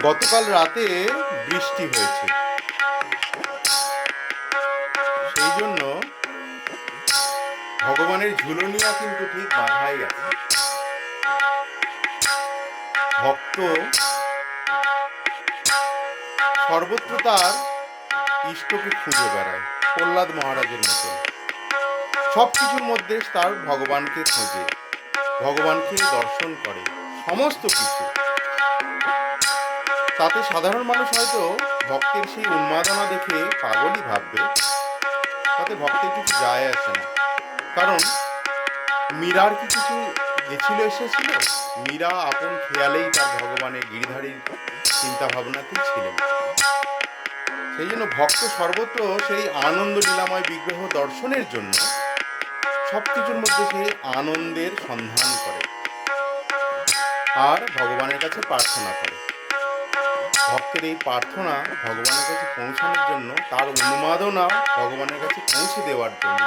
গতকাল রাতে বৃষ্টি হয়েছে, সেই জন্য ভগবানের ঝুলনিয়া কিন্তু ঠিক বাঁধাই আছে। ভক্ত সর্বত্র তার ইষ্টকে খুঁজে বেড়ায়, প্রহ্লাদ মহারাজের মতো। সব কিছুর মধ্যে তার ভগবানকে খোঁজে, ভগবানকে দর্শন করে, সমস্ত কিছু। তাতে সাধারণ মানুষ হয়তো ভক্তের সেই উন্মাদনা দেখে পাগলই ভাববে, তাতে ভক্তের কিছু যায় আসে না। কারণ মীরার কি কিছু গেছিল এসেছিল? মীরা আপন খেয়ালেই তার ভগবানের গিরিধারীর চিন্তা ভাবনাতেই ছিলেন। সেই জন্য ভক্ত সর্বত্র সেই আনন্দ লীলাময় বিগ্রহ দর্শনের জন্য সবকিছুর মধ্যে সেই আনন্দের সন্ধান করে আর ভগবানের কাছে প্রার্থনা করে। ভক্তের এই প্রার্থনা ভগবানের কাছে পৌঁছানোর জন্য, তার উন্মাদনা ভগবানের কাছে পৌঁছে দেওয়ার জন্য,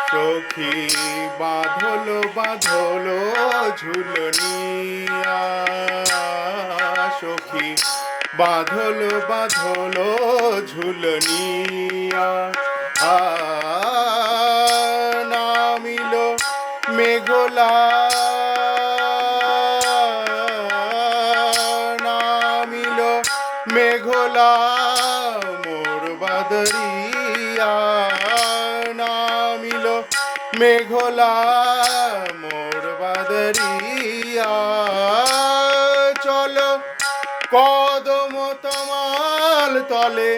সখী বাঁধলো বাঁধলো ঝুলনিয়া, সখী বাঁধলো বাঁধলো ঝুলনিয়া, নামিল মেঘলা, নামিল মেঘলা মোর বাদরিয়া, নামিল মেঘলা মোর বাদরিয়া, চলো কদম তমাল তলে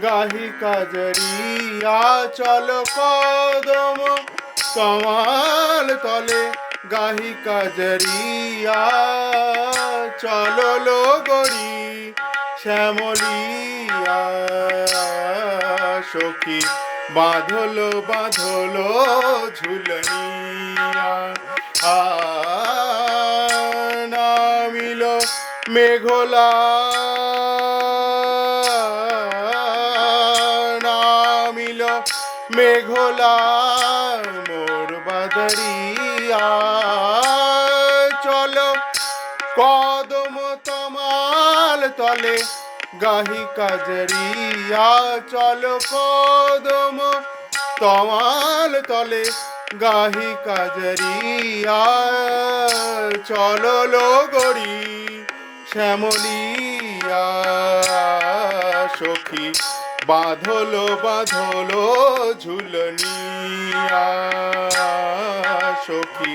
গাহি কাজরিয়া, চলো কদম তমাল তলে গাহি কাজরিয়া, চলো লগরি শ্যামলিয়া, সখী বাঁধলো বাঁধলো ঝুলনিয়া, নামিল মেঘলা, নামিল মেঘলা মোর বাদরিয়া, চলো কদম তমাল তলে গাহি কাজরিয়া, চলো কদম তমাল তলে গাহি কাজরিয়া, চলো লগরি শ্যামলিয়া, সখী বাঁধলো বাঁধলো ঝুলনিয়া, সখী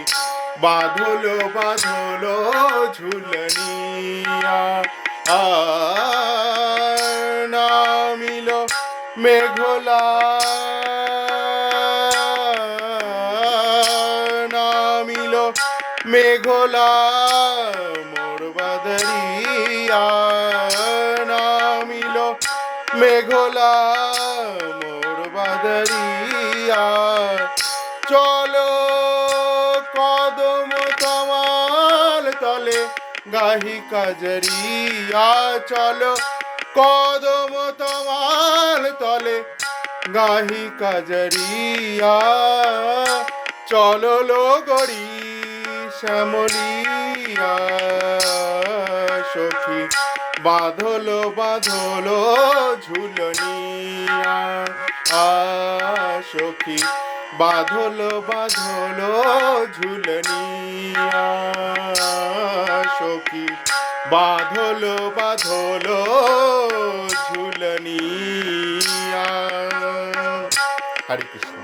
বাঁধলো বাঁধলো ঝুলনিয়া, নামিল মেঘলা, নামিল মেঘলা মোর বাদরিয়া, নামিল মেঘলা মোর বাদরিয়া, চলো কদম তমাল তলে গাহি কাজরিয়া, চলো কদম তমাল তলে গাহি কাজরিয়া, চলো লগরি শ্যামলিয়া, সখী বাঁধলো বাঁধলো ঝুলনিয়া, সখী বাঁধলো বাঁধলো ঝুলনিয়া, সখী বাঁধলো বাঁধলো ঝুলনিয়া। হরে কৃষ্ণ।